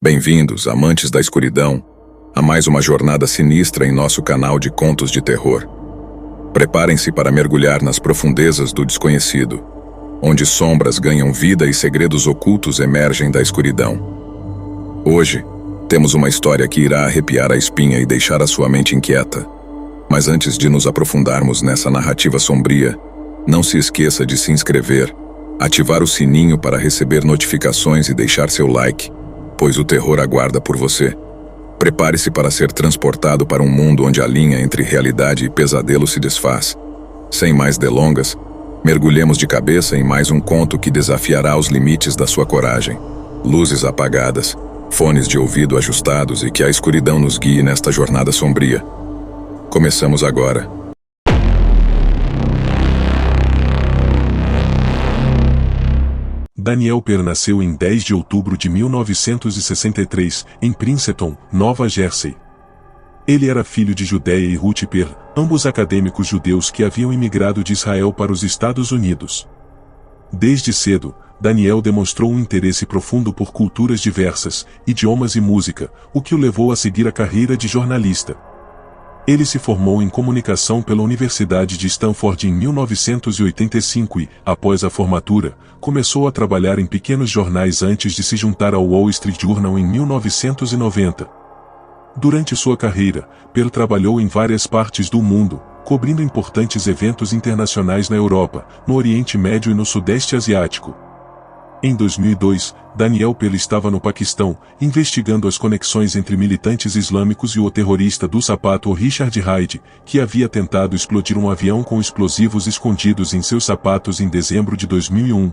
Bem-vindos, amantes da escuridão, a mais uma jornada sinistra em nosso canal de contos de terror. Preparem-se para mergulhar nas profundezas do desconhecido, onde sombras ganham vida e segredos ocultos emergem da escuridão. Hoje, temos uma história que irá arrepiar a espinha e deixar a sua mente inquieta. Mas antes de nos aprofundarmos nessa narrativa sombria, não se esqueça de se inscrever, ativar o sininho para receber notificações e deixar seu like, pois o terror aguarda por você. Prepare-se para ser transportado para um mundo onde a linha entre realidade e pesadelo se desfaz. Sem mais delongas, mergulhemos de cabeça em mais um conto que desafiará os limites da sua coragem. Luzes apagadas, fones de ouvido ajustados e que a escuridão nos guie nesta jornada sombria. Começamos agora. Daniel Pearl nasceu em 10 de outubro de 1963, em Princeton, Nova Jersey. Ele era filho de Judéia e Ruth Pearl, ambos acadêmicos judeus que haviam imigrado de Israel para os Estados Unidos. Desde cedo, Daniel demonstrou um interesse profundo por culturas diversas, idiomas e música, o que o levou a seguir a carreira de jornalista. Ele se formou em comunicação pela Universidade de Stanford em 1985 e, após a formatura, começou a trabalhar em pequenos jornais antes de se juntar ao Wall Street Journal em 1990. Durante sua carreira, Pearl trabalhou em várias partes do mundo, cobrindo importantes eventos internacionais na Europa, no Oriente Médio e no Sudeste Asiático. Em 2002, Daniel Pearl estava no Paquistão, investigando as conexões entre militantes islâmicos e o terrorista do sapato Richard Hyde, que havia tentado explodir um avião com explosivos escondidos em seus sapatos em dezembro de 2001.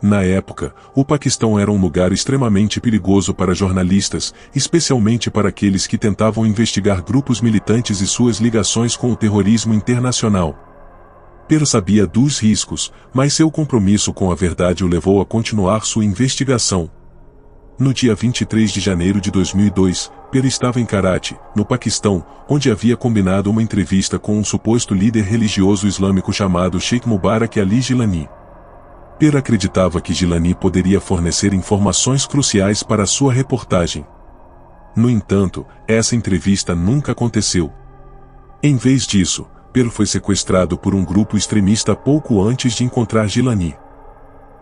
Na época, o Paquistão era um lugar extremamente perigoso para jornalistas, especialmente para aqueles que tentavam investigar grupos militantes e suas ligações com o terrorismo internacional. Pearl sabia dos riscos, mas seu compromisso com a verdade o levou a continuar sua investigação. No dia 23 de janeiro de 2002, Pearl estava em Karachi, no Paquistão, onde havia combinado uma entrevista com um suposto líder religioso islâmico chamado Sheikh Mubarak Ali Gilani. Pearl acreditava que Gilani poderia fornecer informações cruciais para sua reportagem. No entanto, essa entrevista nunca aconteceu. Em vez disso, Pearl foi sequestrado por um grupo extremista pouco antes de encontrar Gilani.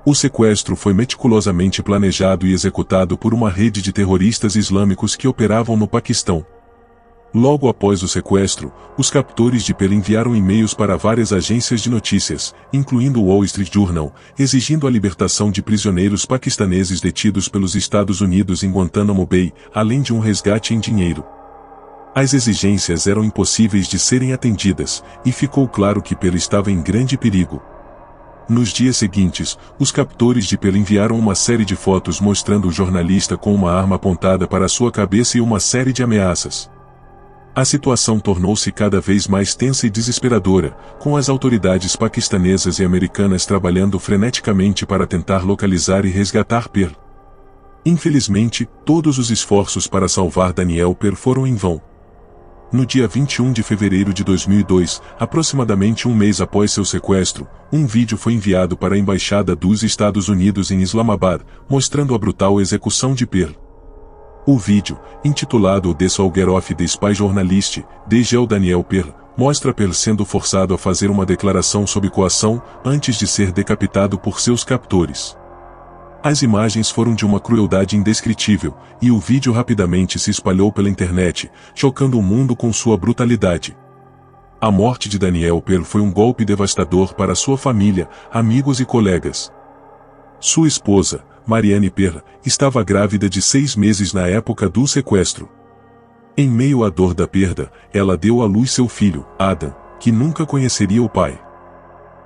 O sequestro foi meticulosamente planejado e executado por uma rede de terroristas islâmicos que operavam no Paquistão. Logo após o sequestro, os captores de Pearl enviaram e-mails para várias agências de notícias, incluindo o Wall Street Journal, exigindo a libertação de prisioneiros paquistaneses detidos pelos Estados Unidos em Guantánamo Bay, além de um resgate em dinheiro. As exigências eram impossíveis de serem atendidas, e ficou claro que Pearl estava em grande perigo. Nos dias seguintes, os captores de Pearl enviaram uma série de fotos mostrando o jornalista com uma arma apontada para sua cabeça e uma série de ameaças. A situação tornou-se cada vez mais tensa e desesperadora, com as autoridades paquistanesas e americanas trabalhando freneticamente para tentar localizar e resgatar Pearl. Infelizmente, todos os esforços para salvar Daniel Pearl foram em vão. No dia 21 de fevereiro de 2002, aproximadamente um mês após seu sequestro, um vídeo foi enviado para a Embaixada dos Estados Unidos em Islamabad, mostrando a brutal execução de Pearl. O vídeo, intitulado The Soldier of the Spy Journalist, de Daniel Pearl, mostra Pearl sendo forçado a fazer uma declaração sob coação, antes de ser decapitado por seus captores. As imagens foram de uma crueldade indescritível, e o vídeo rapidamente se espalhou pela internet, chocando o mundo com sua brutalidade. A morte de Daniel Pearl foi um golpe devastador para sua família, amigos e colegas. Sua esposa, Marianne Pearl, estava grávida de 6 meses na época do sequestro. Em meio à dor da perda, ela deu à luz seu filho, Adam, que nunca conheceria o pai.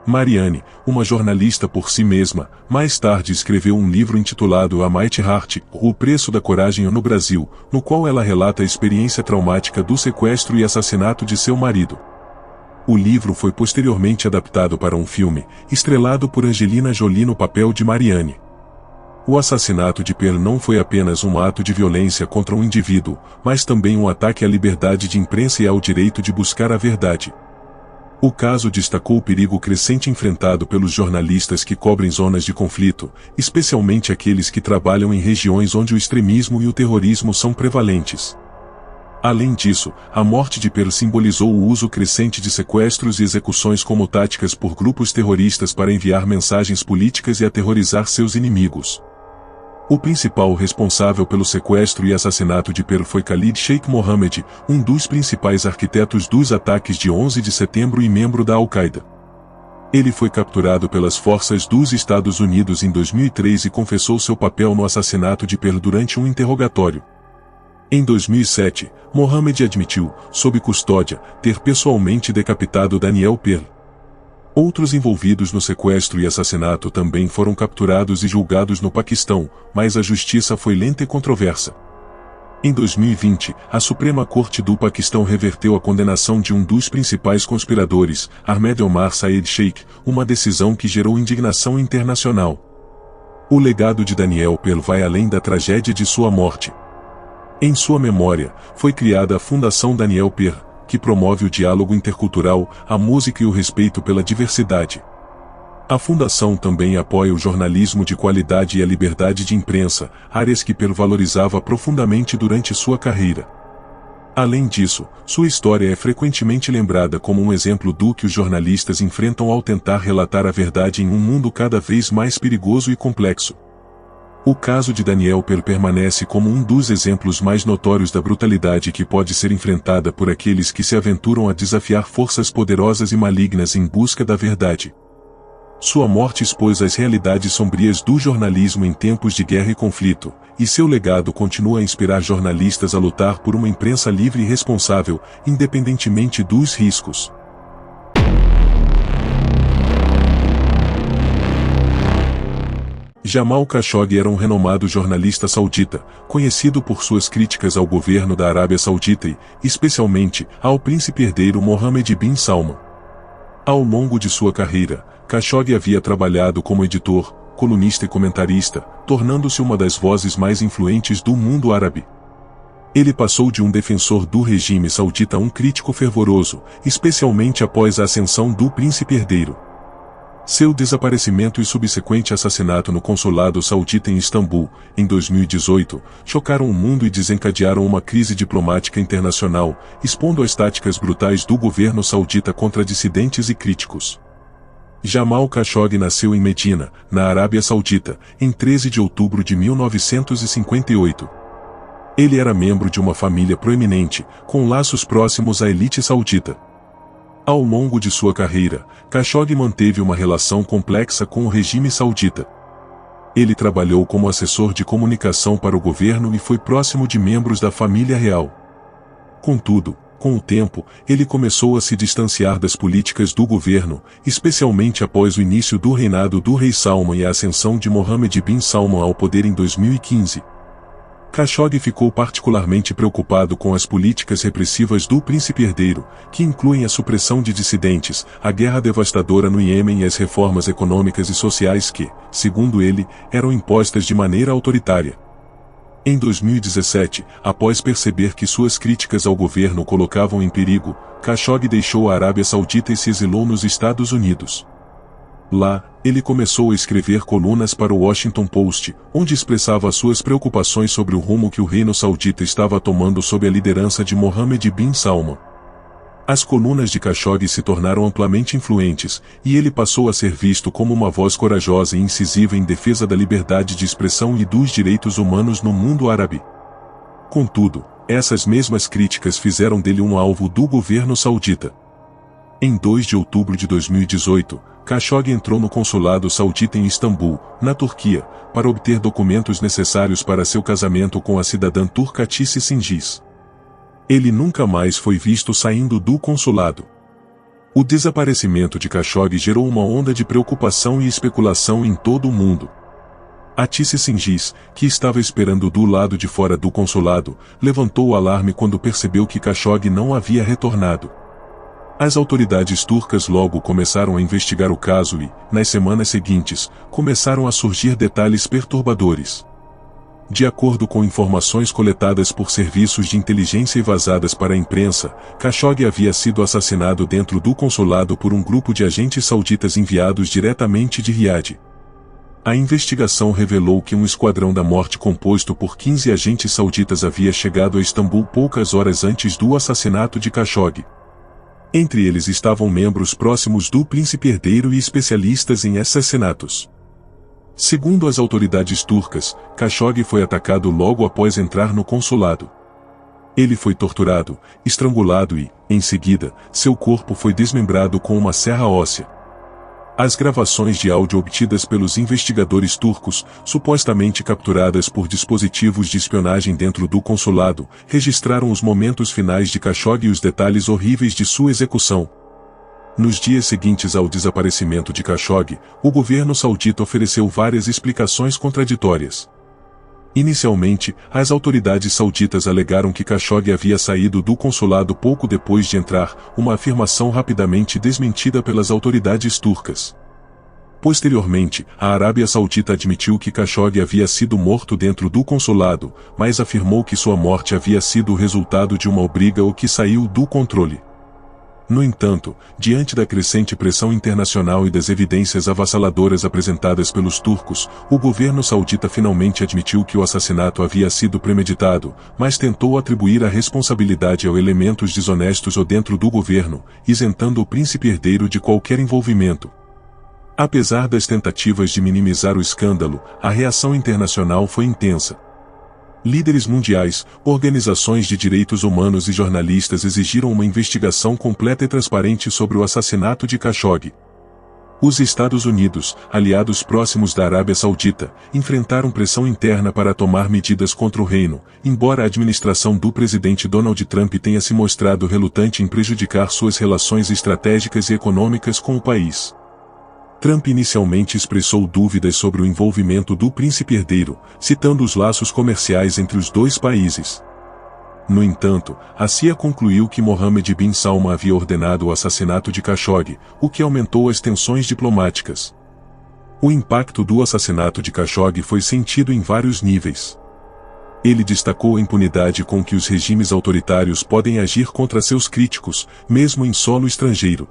Marianne, uma jornalista por si mesma, mais tarde escreveu um livro intitulado A Mighty Heart, O Preço da Coragem no Brasil, no qual ela relata a experiência traumática do sequestro e assassinato de seu marido. O livro foi posteriormente adaptado para um filme, estrelado por Angelina Jolie no papel de Marianne. O assassinato de Pearl não foi apenas um ato de violência contra um indivíduo, mas também um ataque à liberdade de imprensa e ao direito de buscar a verdade. O caso destacou o perigo crescente enfrentado pelos jornalistas que cobrem zonas de conflito, especialmente aqueles que trabalham em regiões onde o extremismo e o terrorismo são prevalentes. Além disso, a morte de Pearl simbolizou o uso crescente de sequestros e execuções como táticas por grupos terroristas para enviar mensagens políticas e aterrorizar seus inimigos. O principal responsável pelo sequestro e assassinato de Pearl foi Khalid Sheikh Mohammed, um dos principais arquitetos dos ataques de 11 de setembro e membro da Al-Qaeda. Ele foi capturado pelas forças dos Estados Unidos em 2003 e confessou seu papel no assassinato de Pearl durante um interrogatório. Em 2007, Mohammed admitiu, sob custódia, ter pessoalmente decapitado Daniel Pearl. Outros envolvidos no sequestro e assassinato também foram capturados e julgados no Paquistão, mas a justiça foi lenta e controversa. Em 2020, a Suprema Corte do Paquistão reverteu a condenação de um dos principais conspiradores, Ahmed Omar Saeed Sheikh, uma decisão que gerou indignação internacional. O legado de Daniel Pearl vai além da tragédia de sua morte. Em sua memória, foi criada a Fundação Daniel Pearl, que promove o diálogo intercultural, a música e o respeito pela diversidade. A fundação também apoia o jornalismo de qualidade e a liberdade de imprensa, áreas que Pearl valorizava profundamente durante sua carreira. Além disso, sua história é frequentemente lembrada como um exemplo do que os jornalistas enfrentam ao tentar relatar a verdade em um mundo cada vez mais perigoso e complexo. O caso de Daniel Pearl permanece como um dos exemplos mais notórios da brutalidade que pode ser enfrentada por aqueles que se aventuram a desafiar forças poderosas e malignas em busca da verdade. Sua morte expôs as realidades sombrias do jornalismo em tempos de guerra e conflito, e seu legado continua a inspirar jornalistas a lutar por uma imprensa livre e responsável, independentemente dos riscos. Jamal Khashoggi era um renomado jornalista saudita, conhecido por suas críticas ao governo da Arábia Saudita e, especialmente, ao príncipe herdeiro Mohammed bin Salman. Ao longo de sua carreira, Khashoggi havia trabalhado como editor, colunista e comentarista, tornando-se uma das vozes mais influentes do mundo árabe. Ele passou de um defensor do regime saudita a um crítico fervoroso, especialmente após a ascensão do príncipe herdeiro. Seu desaparecimento e subsequente assassinato no consulado saudita em Istambul, em 2018, chocaram o mundo e desencadearam uma crise diplomática internacional, expondo as táticas brutais do governo saudita contra dissidentes e críticos. Jamal Khashoggi nasceu em Medina, na Arábia Saudita, em 13 de outubro de 1958. Ele era membro de uma família proeminente, com laços próximos à elite saudita. Ao longo de sua carreira, Khashoggi manteve uma relação complexa com o regime saudita. Ele trabalhou como assessor de comunicação para o governo e foi próximo de membros da família real. Contudo, com o tempo, ele começou a se distanciar das políticas do governo, especialmente após o início do reinado do rei Salman e a ascensão de Mohammed bin Salman ao poder em 2015. Khashoggi ficou particularmente preocupado com as políticas repressivas do príncipe herdeiro, que incluem a supressão de dissidentes, a guerra devastadora no Iêmen e as reformas econômicas e sociais que, segundo ele, eram impostas de maneira autoritária. Em 2017, após perceber que suas críticas ao governo o colocavam em perigo, Khashoggi deixou a Arábia Saudita e se exilou nos Estados Unidos. Lá, ele começou a escrever colunas para o Washington Post, onde expressava suas preocupações sobre o rumo que o reino saudita estava tomando sob a liderança de Mohammed bin Salman. As colunas de Khashoggi se tornaram amplamente influentes, e ele passou a ser visto como uma voz corajosa e incisiva em defesa da liberdade de expressão e dos direitos humanos no mundo árabe. Contudo, essas mesmas críticas fizeram dele um alvo do governo saudita. Em 2 de outubro de 2018, Khashoggi entrou no consulado saudita em Istambul, na Turquia, para obter documentos necessários para seu casamento com a cidadã turca Atice Cengiz. Ele nunca mais foi visto saindo do consulado. O desaparecimento de Khashoggi gerou uma onda de preocupação e especulação em todo o mundo. Atice Cengiz, que estava esperando do lado de fora do consulado, levantou o alarme quando percebeu que Khashoggi não havia retornado. As autoridades turcas logo começaram a investigar o caso e, nas semanas seguintes, começaram a surgir detalhes perturbadores. De acordo com informações coletadas por serviços de inteligência e vazadas para a imprensa, Khashoggi havia sido assassinado dentro do consulado por um grupo de agentes sauditas enviados diretamente de Riad. A investigação revelou que um esquadrão da morte composto por 15 agentes sauditas havia chegado a Istambul poucas horas antes do assassinato de Khashoggi. Entre eles estavam membros próximos do príncipe herdeiro e especialistas em assassinatos. Segundo as autoridades turcas, Khashoggi foi atacado logo após entrar no consulado. Ele foi torturado, estrangulado e, em seguida, seu corpo foi desmembrado com uma serra óssea. As gravações de áudio obtidas pelos investigadores turcos, supostamente capturadas por dispositivos de espionagem dentro do consulado, registraram os momentos finais de Khashoggi e os detalhes horríveis de sua execução. Nos dias seguintes ao desaparecimento de Khashoggi, o governo saudita ofereceu várias explicações contraditórias. Inicialmente, as autoridades sauditas alegaram que Khashoggi havia saído do consulado pouco depois de entrar, uma afirmação rapidamente desmentida pelas autoridades turcas. Posteriormente, a Arábia Saudita admitiu que Khashoggi havia sido morto dentro do consulado, mas afirmou que sua morte havia sido o resultado de uma briga ou que saiu do controle. No entanto, diante da crescente pressão internacional e das evidências avassaladoras apresentadas pelos turcos, o governo saudita finalmente admitiu que o assassinato havia sido premeditado, mas tentou atribuir a responsabilidade a elementos desonestos ou dentro do governo, isentando o príncipe herdeiro de qualquer envolvimento. Apesar das tentativas de minimizar o escândalo, a reação internacional foi intensa. Líderes mundiais, organizações de direitos humanos e jornalistas exigiram uma investigação completa e transparente sobre o assassinato de Khashoggi. Os Estados Unidos, aliados próximos da Arábia Saudita, enfrentaram pressão interna para tomar medidas contra o reino, embora a administração do presidente Donald Trump tenha se mostrado relutante em prejudicar suas relações estratégicas e econômicas com o país. Trump inicialmente expressou dúvidas sobre o envolvimento do príncipe herdeiro, citando os laços comerciais entre os dois países. No entanto, a CIA concluiu que Mohammed bin Salman havia ordenado o assassinato de Khashoggi, o que aumentou as tensões diplomáticas. O impacto do assassinato de Khashoggi foi sentido em vários níveis. Ele destacou a impunidade com que os regimes autoritários podem agir contra seus críticos, mesmo em solo estrangeiro.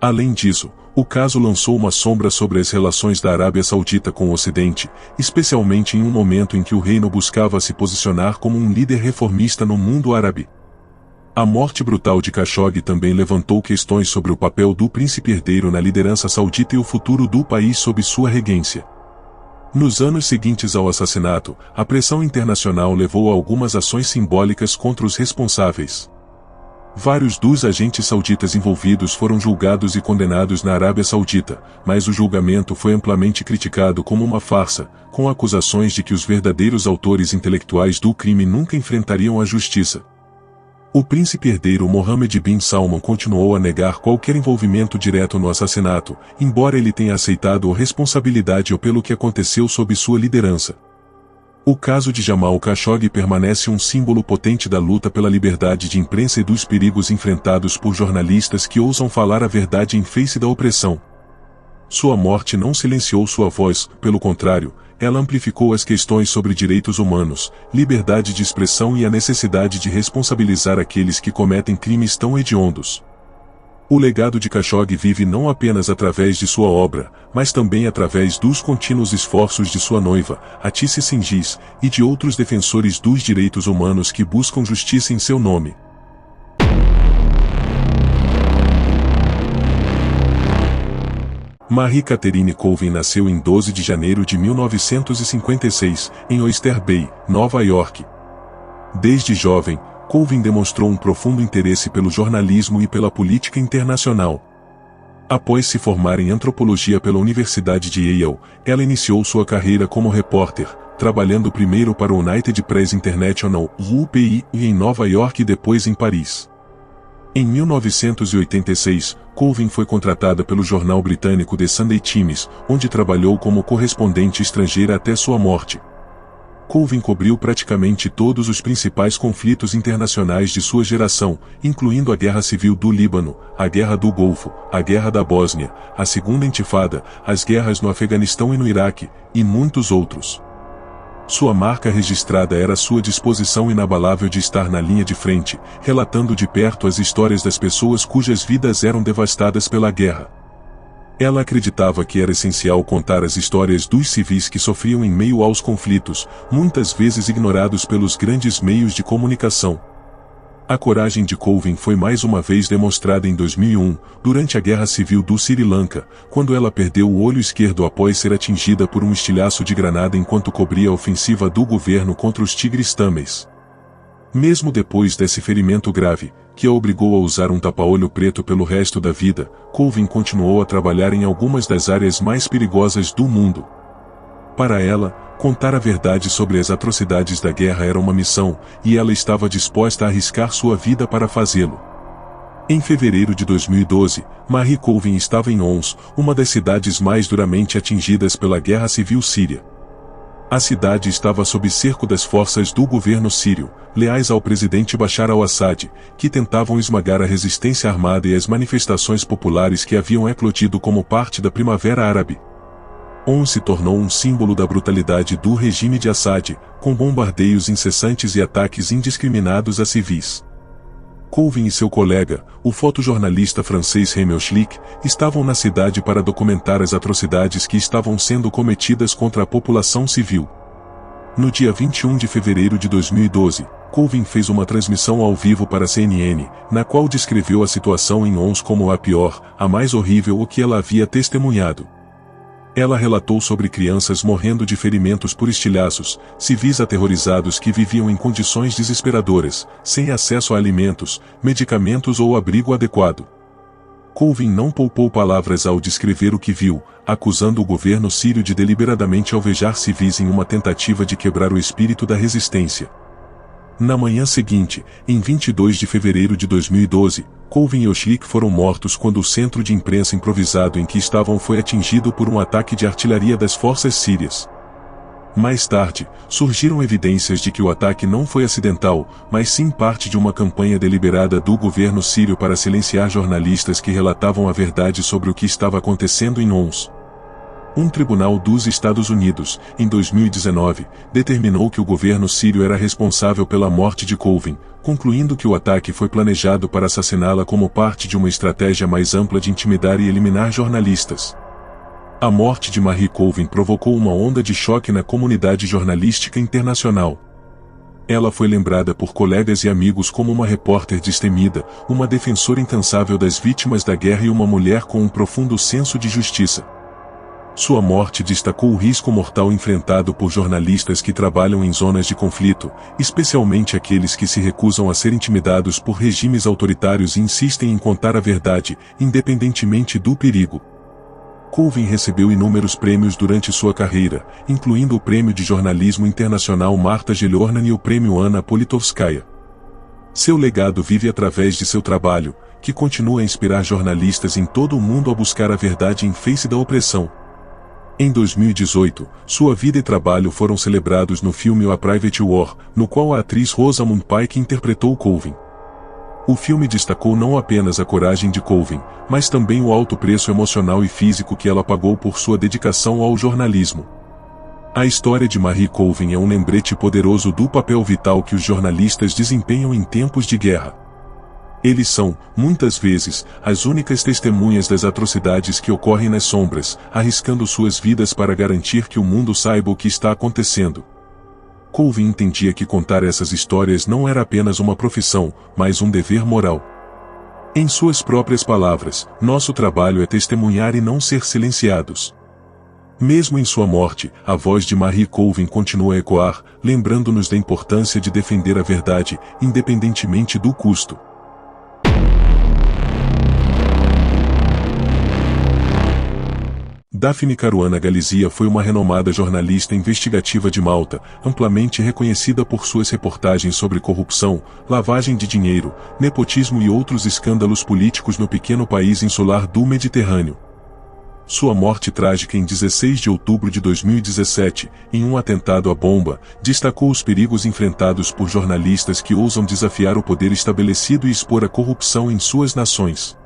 Além disso, o caso lançou uma sombra sobre as relações da Arábia Saudita com o Ocidente, especialmente em um momento em que o reino buscava se posicionar como um líder reformista no mundo árabe. A morte brutal de Khashoggi também levantou questões sobre o papel do príncipe herdeiro na liderança saudita e o futuro do país sob sua regência. Nos anos seguintes ao assassinato, a pressão internacional levou a algumas ações simbólicas contra os responsáveis. Vários dos agentes sauditas envolvidos foram julgados e condenados na Arábia Saudita, mas o julgamento foi amplamente criticado como uma farsa, com acusações de que os verdadeiros autores intelectuais do crime nunca enfrentariam a justiça. O príncipe herdeiro Mohammed bin Salman continuou a negar qualquer envolvimento direto no assassinato, embora ele tenha aceitado a responsabilidade pelo que aconteceu sob sua liderança. O caso de Jamal Khashoggi permanece um símbolo potente da luta pela liberdade de imprensa e dos perigos enfrentados por jornalistas que ousam falar a verdade em face da opressão. Sua morte não silenciou sua voz, pelo contrário, ela amplificou as questões sobre direitos humanos, liberdade de expressão e a necessidade de responsabilizar aqueles que cometem crimes tão hediondos. O legado de Khashoggi vive não apenas através de sua obra, mas também através dos contínuos esforços de sua noiva, Atice Cengiz, e de outros defensores dos direitos humanos que buscam justiça em seu nome. Marie-Catherine Colvin nasceu em 12 de janeiro de 1956, em Oyster Bay, Nova York. Desde jovem, Colvin demonstrou um profundo interesse pelo jornalismo e pela política internacional. Após se formar em antropologia pela Universidade de Yale, ela iniciou sua carreira como repórter, trabalhando primeiro para o United Press International, UPI, em Nova York e depois em Paris. Em 1986, Colvin foi contratada pelo jornal britânico The Sunday Times, onde trabalhou como correspondente estrangeira até sua morte. Colvin cobriu praticamente todos os principais conflitos internacionais de sua geração, incluindo a Guerra Civil do Líbano, a Guerra do Golfo, a Guerra da Bósnia, a Segunda Intifada, as guerras no Afeganistão e no Iraque, e muitos outros. Sua marca registrada era sua disposição inabalável de estar na linha de frente, relatando de perto as histórias das pessoas cujas vidas eram devastadas pela guerra. Ela acreditava que era essencial contar as histórias dos civis que sofriam em meio aos conflitos, muitas vezes ignorados pelos grandes meios de comunicação. A coragem de Colvin foi mais uma vez demonstrada em 2001, durante a Guerra Civil do Sri Lanka, quando ela perdeu o olho esquerdo após ser atingida por um estilhaço de granada enquanto cobria a ofensiva do governo contra os tigres tâmeis. Mesmo depois desse ferimento grave, que a obrigou a usar um tapa-olho preto pelo resto da vida, Colvin continuou a trabalhar em algumas das áreas mais perigosas do mundo. Para ela, contar a verdade sobre as atrocidades da guerra era uma missão, e ela estava disposta a arriscar sua vida para fazê-lo. Em fevereiro de 2012, Marie Colvin estava em Homs, uma das cidades mais duramente atingidas pela Guerra Civil Síria. A cidade estava sob cerco das forças do governo sírio, leais ao presidente Bashar al-Assad, que tentavam esmagar a resistência armada e as manifestações populares que haviam eclodido como parte da Primavera Árabe. Homs se tornou um símbolo da brutalidade do regime de Assad, com bombardeios incessantes e ataques indiscriminados a civis. Colvin e seu colega, o fotojornalista francês Rémi Schlick, estavam na cidade para documentar as atrocidades que estavam sendo cometidas contra a população civil. No dia 21 de fevereiro de 2012, Colvin fez uma transmissão ao vivo para a CNN, na qual descreveu a situação em Homs como a pior, a mais horrível o que ela havia testemunhado. Ela relatou sobre crianças morrendo de ferimentos por estilhaços, civis aterrorizados que viviam em condições desesperadoras, sem acesso a alimentos, medicamentos ou abrigo adequado. Colvin não poupou palavras ao descrever o que viu, acusando o governo sírio de deliberadamente alvejar civis em uma tentativa de quebrar o espírito da resistência. Na manhã seguinte, em 22 de fevereiro de 2012, Colvin e Schlick foram mortos quando o centro de imprensa improvisado em que estavam foi atingido por um ataque de artilharia das forças sírias. Mais tarde, surgiram evidências de que o ataque não foi acidental, mas sim parte de uma campanha deliberada do governo sírio para silenciar jornalistas que relatavam a verdade sobre o que estava acontecendo em Homs. Um tribunal dos Estados Unidos, em 2019, determinou que o governo sírio era responsável pela morte de Colvin, concluindo que o ataque foi planejado para assassiná-la como parte de uma estratégia mais ampla de intimidar e eliminar jornalistas. A morte de Marie Colvin provocou uma onda de choque na comunidade jornalística internacional. Ela foi lembrada por colegas e amigos como uma repórter destemida, uma defensora incansável das vítimas da guerra e uma mulher com um profundo senso de justiça. Sua morte destacou o risco mortal enfrentado por jornalistas que trabalham em zonas de conflito, especialmente aqueles que se recusam a ser intimidados por regimes autoritários e insistem em contar a verdade, independentemente do perigo. Colvin recebeu inúmeros prêmios durante sua carreira, incluindo o Prêmio de Jornalismo Internacional Marta Geliornan e o Prêmio Anna Politkovskaya. Seu legado vive através de seu trabalho, que continua a inspirar jornalistas em todo o mundo a buscar a verdade em face da opressão. Em 2018, sua vida e trabalho foram celebrados no filme A Private War, no qual a atriz Rosamund Pike interpretou Colvin. O filme destacou não apenas a coragem de Colvin, mas também o alto preço emocional e físico que ela pagou por sua dedicação ao jornalismo. A história de Marie Colvin é um lembrete poderoso do papel vital que os jornalistas desempenham em tempos de guerra. Eles são, muitas vezes, as únicas testemunhas das atrocidades que ocorrem nas sombras, arriscando suas vidas para garantir que o mundo saiba o que está acontecendo. Colvin entendia que contar essas histórias não era apenas uma profissão, mas um dever moral. Em suas próprias palavras, nosso trabalho é testemunhar e não ser silenciados. Mesmo em sua morte, a voz de Marie Colvin continua a ecoar, lembrando-nos da importância de defender a verdade, independentemente do custo. Daphne Caruana Galizia foi uma renomada jornalista investigativa de Malta, amplamente reconhecida por suas reportagens sobre corrupção, lavagem de dinheiro, nepotismo e outros escândalos políticos no pequeno país insular do Mediterrâneo. Sua morte trágica em 16 de outubro de 2017, em um atentado à bomba, destacou os perigos enfrentados por jornalistas que ousam desafiar o poder estabelecido e expor a corrupção em suas nações.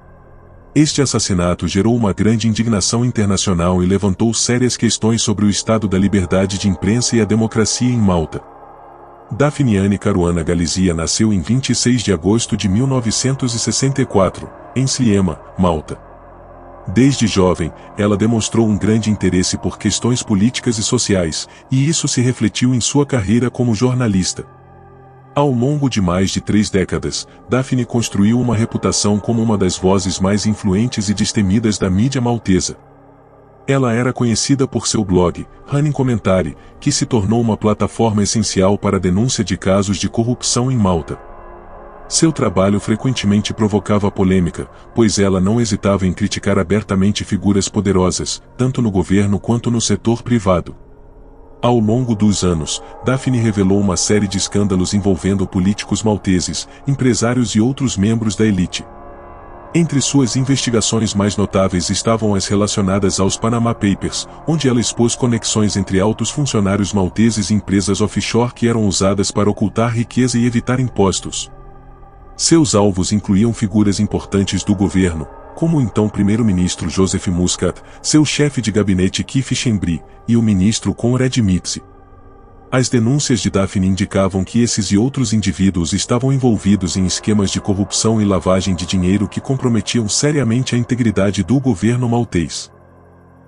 Este assassinato gerou uma grande indignação internacional e levantou sérias questões sobre o estado da liberdade de imprensa e a democracia em Malta. Daphne Anne Caruana Galizia nasceu em 26 de agosto de 1964, em Sliema, Malta. Desde jovem, ela demonstrou um grande interesse por questões políticas e sociais, e isso se refletiu em sua carreira como jornalista. Ao longo de mais de 3 décadas, Daphne construiu uma reputação como uma das vozes mais influentes e destemidas da mídia maltesa. Ela era conhecida por seu blog, Running Commentary, que se tornou uma plataforma essencial para a denúncia de casos de corrupção em Malta. Seu trabalho frequentemente provocava polêmica, pois ela não hesitava em criticar abertamente figuras poderosas, tanto no governo quanto no setor privado. Ao longo dos anos, Daphne revelou uma série de escândalos envolvendo políticos malteses, empresários e outros membros da elite. Entre suas investigações mais notáveis estavam as relacionadas aos Panama Papers, onde ela expôs conexões entre altos funcionários malteses e empresas offshore que eram usadas para ocultar riqueza e evitar impostos. Seus alvos incluíam figuras importantes do governo, como o então primeiro-ministro Joseph Muscat, seu chefe de gabinete Keith Schembri, e o ministro Conrad Mizzi. As denúncias de Daphne indicavam que esses e outros indivíduos estavam envolvidos em esquemas de corrupção e lavagem de dinheiro que comprometiam seriamente a integridade do governo maltês.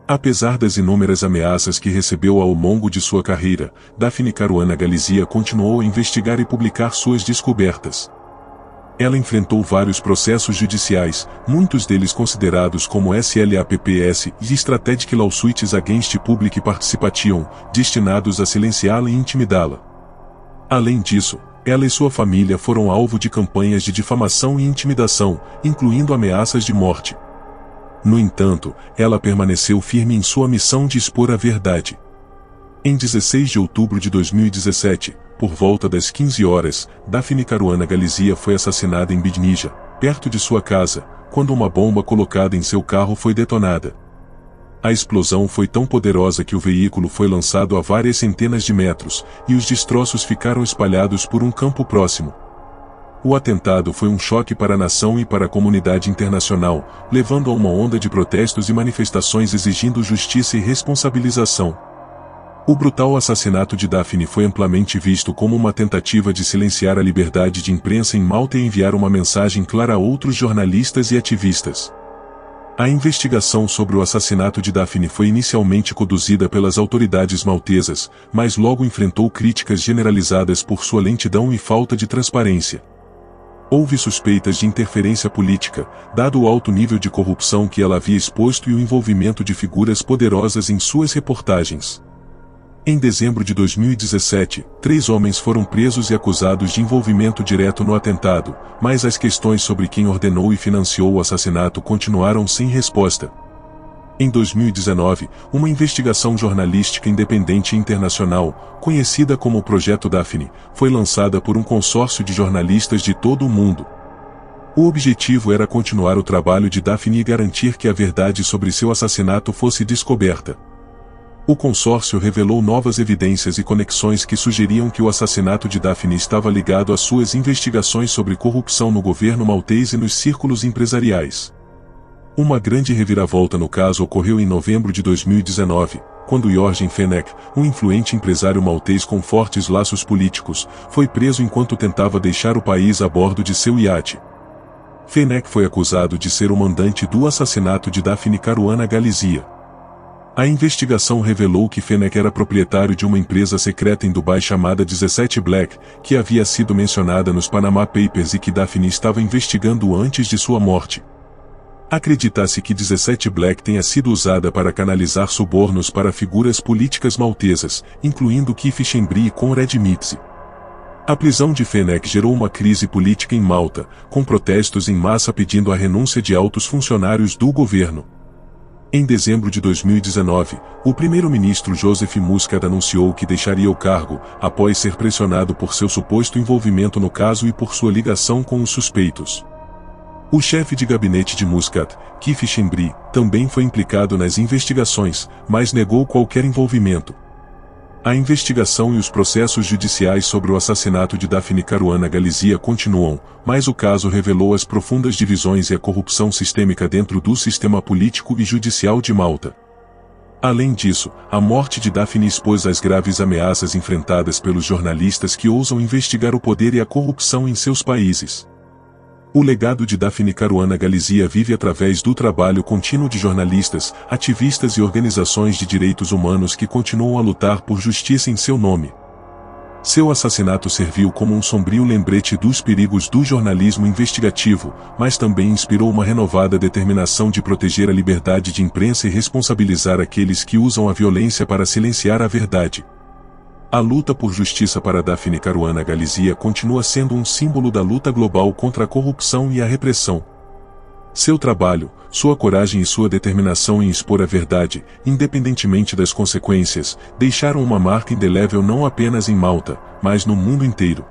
Apesar das inúmeras ameaças que recebeu ao longo de sua carreira, Daphne Caruana Galizia continuou a investigar e publicar suas descobertas. Ela enfrentou vários processos judiciais, muitos deles considerados como SLAPPS e Strategic Lawsuits Against Public Participation, destinados a silenciá-la e intimidá-la. Além disso, ela e sua família foram alvo de campanhas de difamação e intimidação, incluindo ameaças de morte. No entanto, ela permaneceu firme em sua missão de expor a verdade. Em 16 de outubro de 2017, por volta das 15 horas, Daphne Caruana Galizia foi assassinada em Bidnija, perto de sua casa, quando uma bomba colocada em seu carro foi detonada. A explosão foi tão poderosa que o veículo foi lançado a várias centenas de metros, e os destroços ficaram espalhados por um campo próximo. O atentado foi um choque para a nação e para a comunidade internacional, levando a uma onda de protestos e manifestações exigindo justiça e responsabilização. O brutal assassinato de Daphne foi amplamente visto como uma tentativa de silenciar a liberdade de imprensa em Malta e enviar uma mensagem clara a outros jornalistas e ativistas. A investigação sobre o assassinato de Daphne foi inicialmente conduzida pelas autoridades maltesas, mas logo enfrentou críticas generalizadas por sua lentidão e falta de transparência. Houve suspeitas de interferência política, dado o alto nível de corrupção que ela havia exposto e o envolvimento de figuras poderosas em suas reportagens. Em dezembro de 2017, 3 homens foram presos e acusados de envolvimento direto no atentado, mas as questões sobre quem ordenou e financiou o assassinato continuaram sem resposta. Em 2019, uma investigação jornalística independente internacional, conhecida como Projeto Daphne, foi lançada por um consórcio de jornalistas de todo o mundo. O objetivo era continuar o trabalho de Daphne e garantir que a verdade sobre seu assassinato fosse descoberta. O consórcio revelou novas evidências e conexões que sugeriam que o assassinato de Daphne estava ligado às suas investigações sobre corrupção no governo maltês e nos círculos empresariais. Uma grande reviravolta no caso ocorreu em novembro de 2019, quando Jorgen Fenech, um influente empresário maltês com fortes laços políticos, foi preso enquanto tentava deixar o país a bordo de seu iate. Fenech foi acusado de ser o mandante do assassinato de Daphne Caruana Galizia. A investigação revelou que Fenech era proprietário de uma empresa secreta em Dubai chamada 17 Black, que havia sido mencionada nos Panama Papers e que Daphne estava investigando antes de sua morte. Acredita-se que 17 Black tenha sido usada para canalizar subornos para figuras políticas maltesas, incluindo Keith Schembri e Conrad Mizzi. A prisão de Fenech gerou uma crise política em Malta, com protestos em massa pedindo a renúncia de altos funcionários do governo. Em dezembro de 2019, o primeiro-ministro Joseph Muscat anunciou que deixaria o cargo, após ser pressionado por seu suposto envolvimento no caso e por sua ligação com os suspeitos. O chefe de gabinete de Muscat, Keith Schembri, também foi implicado nas investigações, mas negou qualquer envolvimento. A investigação e os processos judiciais sobre o assassinato de Daphne Caruana Galizia continuam, mas o caso revelou as profundas divisões e a corrupção sistêmica dentro do sistema político e judicial de Malta. Além disso, a morte de Daphne expôs as graves ameaças enfrentadas pelos jornalistas que ousam investigar o poder e a corrupção em seus países. O legado de Daphne Caruana Galizia vive através do trabalho contínuo de jornalistas, ativistas e organizações de direitos humanos que continuam a lutar por justiça em seu nome. Seu assassinato serviu como um sombrio lembrete dos perigos do jornalismo investigativo, mas também inspirou uma renovada determinação de proteger a liberdade de imprensa e responsabilizar aqueles que usam a violência para silenciar a verdade. A luta por justiça para Daphne Caruana Galizia continua sendo um símbolo da luta global contra a corrupção e a repressão. Seu trabalho, sua coragem e sua determinação em expor a verdade, independentemente das consequências, deixaram uma marca indelével não apenas em Malta, mas no mundo inteiro.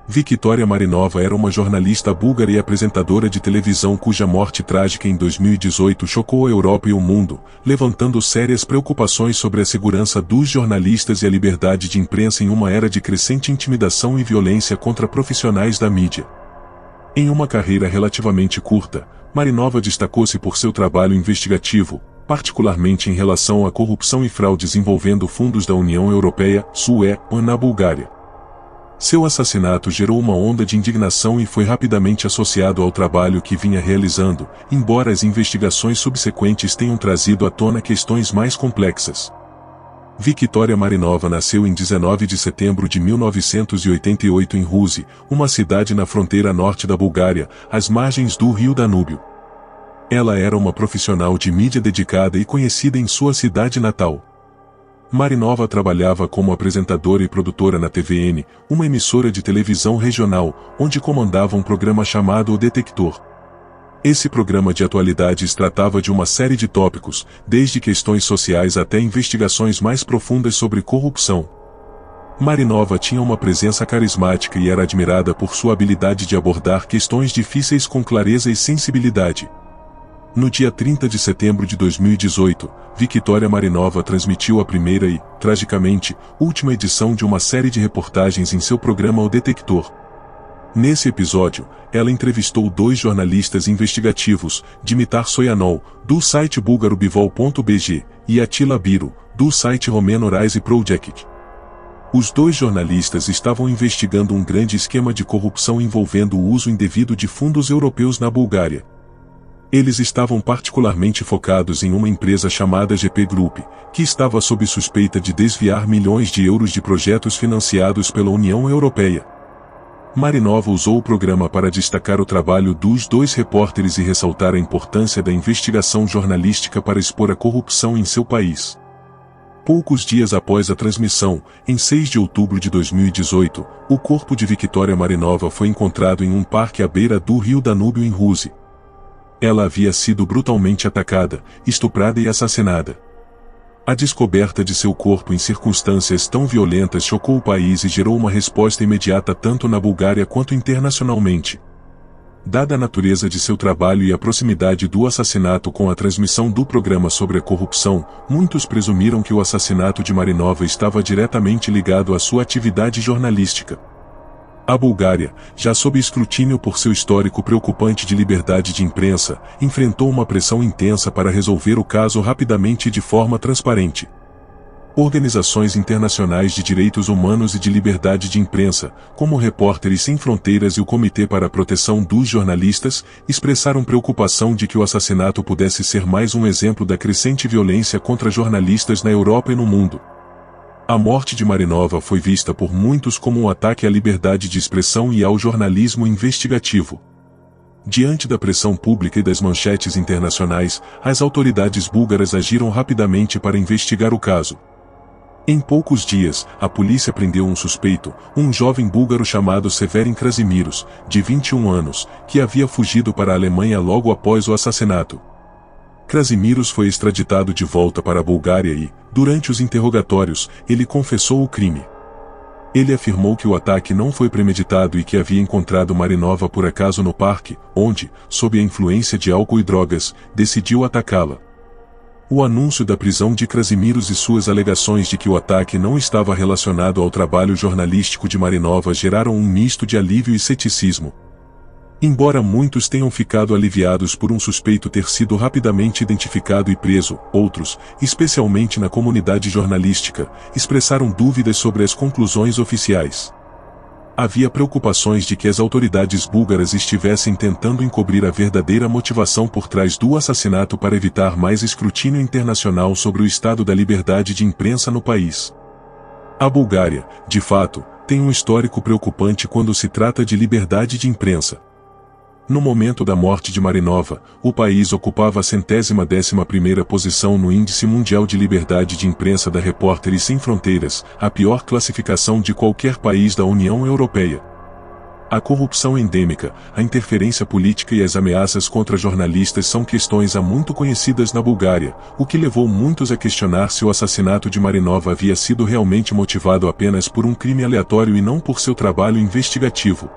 Victoria Marinova era uma jornalista búlgara e apresentadora de televisão cuja morte trágica em 2018 chocou a Europa e o mundo, levantando sérias preocupações sobre a segurança dos jornalistas e a liberdade de imprensa em uma era de crescente intimidação e violência contra profissionais da mídia. Em uma carreira relativamente curta, Marinova destacou-se por seu trabalho investigativo, particularmente em relação à corrupção e fraudes envolvendo fundos da União Europeia, SUE, na Bulgária. Seu assassinato gerou uma onda de indignação e foi rapidamente associado ao trabalho que vinha realizando, embora as investigações subsequentes tenham trazido à tona questões mais complexas. Victoria Marinova nasceu em 19 de setembro de 1988 em Ruzi, uma cidade na fronteira norte da Bulgária, às margens do rio Danúbio. Ela era uma profissional de mídia dedicada e conhecida em sua cidade natal. Marinova trabalhava como apresentadora e produtora na TVN, uma emissora de televisão regional, onde comandava um programa chamado O Detector. Esse programa de atualidades tratava de uma série de tópicos, desde questões sociais até investigações mais profundas sobre corrupção. Marinova tinha uma presença carismática e era admirada por sua habilidade de abordar questões difíceis com clareza e sensibilidade. No dia 30 de setembro de 2018, Victoria Marinova transmitiu a primeira e, tragicamente, última edição de uma série de reportagens em seu programa O Detector. Nesse episódio, ela entrevistou dois jornalistas investigativos, Dimitar Soianol, do site búlgaro bivol.bg, e Attila Biro, do site romeno Rise Project. Os dois jornalistas estavam investigando um grande esquema de corrupção envolvendo o uso indevido de fundos europeus na Bulgária. Eles estavam particularmente focados em uma empresa chamada GP Group, que estava sob suspeita de desviar milhões de euros de projetos financiados pela União Europeia. Marinova usou o programa para destacar o trabalho dos dois repórteres e ressaltar a importância da investigação jornalística para expor a corrupção em seu país. Poucos dias após a transmissão, em 6 de outubro de 2018, o corpo de Victoria Marinova foi encontrado em um parque à beira do rio Danúbio em Ruzi. Ela havia sido brutalmente atacada, estuprada e assassinada. A descoberta de seu corpo em circunstâncias tão violentas chocou o país e gerou uma resposta imediata tanto na Bulgária quanto internacionalmente. Dada a natureza de seu trabalho e a proximidade do assassinato com a transmissão do programa sobre a corrupção, muitos presumiram que o assassinato de Marinova estava diretamente ligado à sua atividade jornalística. A Bulgária, já sob escrutínio por seu histórico preocupante de liberdade de imprensa, enfrentou uma pressão intensa para resolver o caso rapidamente e de forma transparente. Organizações internacionais de direitos humanos e de liberdade de imprensa, como Repórteres Sem Fronteiras e o Comitê para a Proteção dos Jornalistas, expressaram preocupação de que o assassinato pudesse ser mais um exemplo da crescente violência contra jornalistas na Europa e no mundo. A morte de Marinova foi vista por muitos como um ataque à liberdade de expressão e ao jornalismo investigativo. Diante da pressão pública e das manchetes internacionais, as autoridades búlgaras agiram rapidamente para investigar o caso. Em poucos dias, a polícia prendeu um suspeito, um jovem búlgaro chamado Severin Krasimiros, de 21 anos, que havia fugido para a Alemanha logo após o assassinato. Krasimiros foi extraditado de volta para a Bulgária e, durante os interrogatórios, ele confessou o crime. Ele afirmou que o ataque não foi premeditado e que havia encontrado Marinova por acaso no parque, onde, sob a influência de álcool e drogas, decidiu atacá-la. O anúncio da prisão de Krasimiros e suas alegações de que o ataque não estava relacionado ao trabalho jornalístico de Marinova geraram um misto de alívio e ceticismo. Embora muitos tenham ficado aliviados por um suspeito ter sido rapidamente identificado e preso, outros, especialmente na comunidade jornalística, expressaram dúvidas sobre as conclusões oficiais. Havia preocupações de que as autoridades búlgaras estivessem tentando encobrir a verdadeira motivação por trás do assassinato para evitar mais escrutínio internacional sobre o estado da liberdade de imprensa no país. A Bulgária, de fato, tem um histórico preocupante quando se trata de liberdade de imprensa. No momento da morte de Marinova, o país ocupava a 111ª posição no Índice Mundial de Liberdade de Imprensa da Repórteres Sem Fronteiras, a pior classificação de qualquer país da União Europeia. A corrupção endêmica, a interferência política e as ameaças contra jornalistas são questões há muito conhecidas na Bulgária, o que levou muitos a questionar se o assassinato de Marinova havia sido realmente motivado apenas por um crime aleatório e não por seu trabalho investigativo.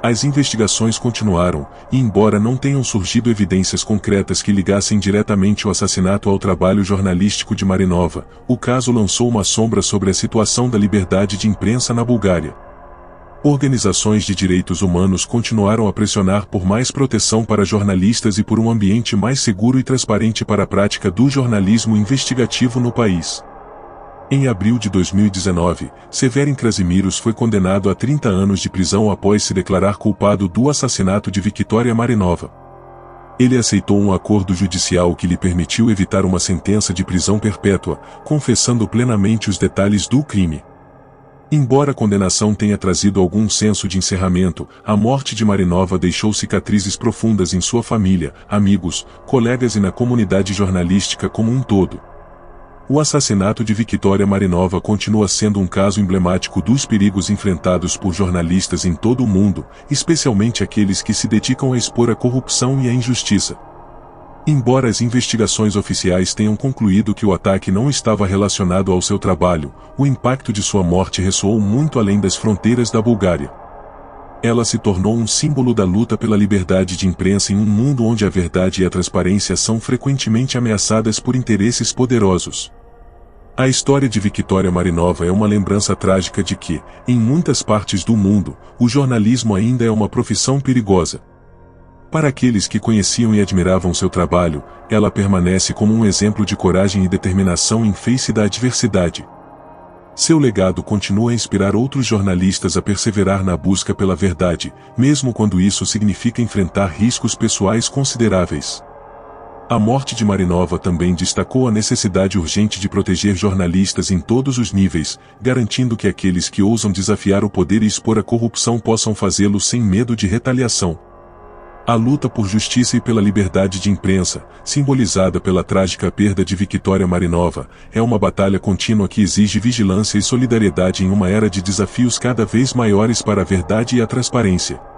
As investigações continuaram, e embora não tenham surgido evidências concretas que ligassem diretamente o assassinato ao trabalho jornalístico de Marinova, o caso lançou uma sombra sobre a situação da liberdade de imprensa na Bulgária. Organizações de direitos humanos continuaram a pressionar por mais proteção para jornalistas e por um ambiente mais seguro e transparente para a prática do jornalismo investigativo no país. Em abril de 2019, Severin Krasimiros foi condenado a 30 anos de prisão após se declarar culpado do assassinato de Viktoria Marinova. Ele aceitou um acordo judicial que lhe permitiu evitar uma sentença de prisão perpétua, confessando plenamente os detalhes do crime. Embora a condenação tenha trazido algum senso de encerramento, a morte de Marinova deixou cicatrizes profundas em sua família, amigos, colegas e na comunidade jornalística como um todo. O assassinato de Viktoria Marinova continua sendo um caso emblemático dos perigos enfrentados por jornalistas em todo o mundo, especialmente aqueles que se dedicam a expor a corrupção e a injustiça. Embora as investigações oficiais tenham concluído que o ataque não estava relacionado ao seu trabalho, o impacto de sua morte ressoou muito além das fronteiras da Bulgária. Ela se tornou um símbolo da luta pela liberdade de imprensa em um mundo onde a verdade e a transparência são frequentemente ameaçadas por interesses poderosos. A história de Viktoria Marinova é uma lembrança trágica de que, em muitas partes do mundo, o jornalismo ainda é uma profissão perigosa. Para aqueles que conheciam e admiravam seu trabalho, ela permanece como um exemplo de coragem e determinação em face da adversidade. Seu legado continua a inspirar outros jornalistas a perseverar na busca pela verdade, mesmo quando isso significa enfrentar riscos pessoais consideráveis. A morte de Marinova também destacou a necessidade urgente de proteger jornalistas em todos os níveis, garantindo que aqueles que ousam desafiar o poder e expor a corrupção possam fazê-lo sem medo de retaliação. A luta por justiça e pela liberdade de imprensa, simbolizada pela trágica perda de Viktoria Marinova, é uma batalha contínua que exige vigilância e solidariedade em uma era de desafios cada vez maiores para a verdade e a transparência.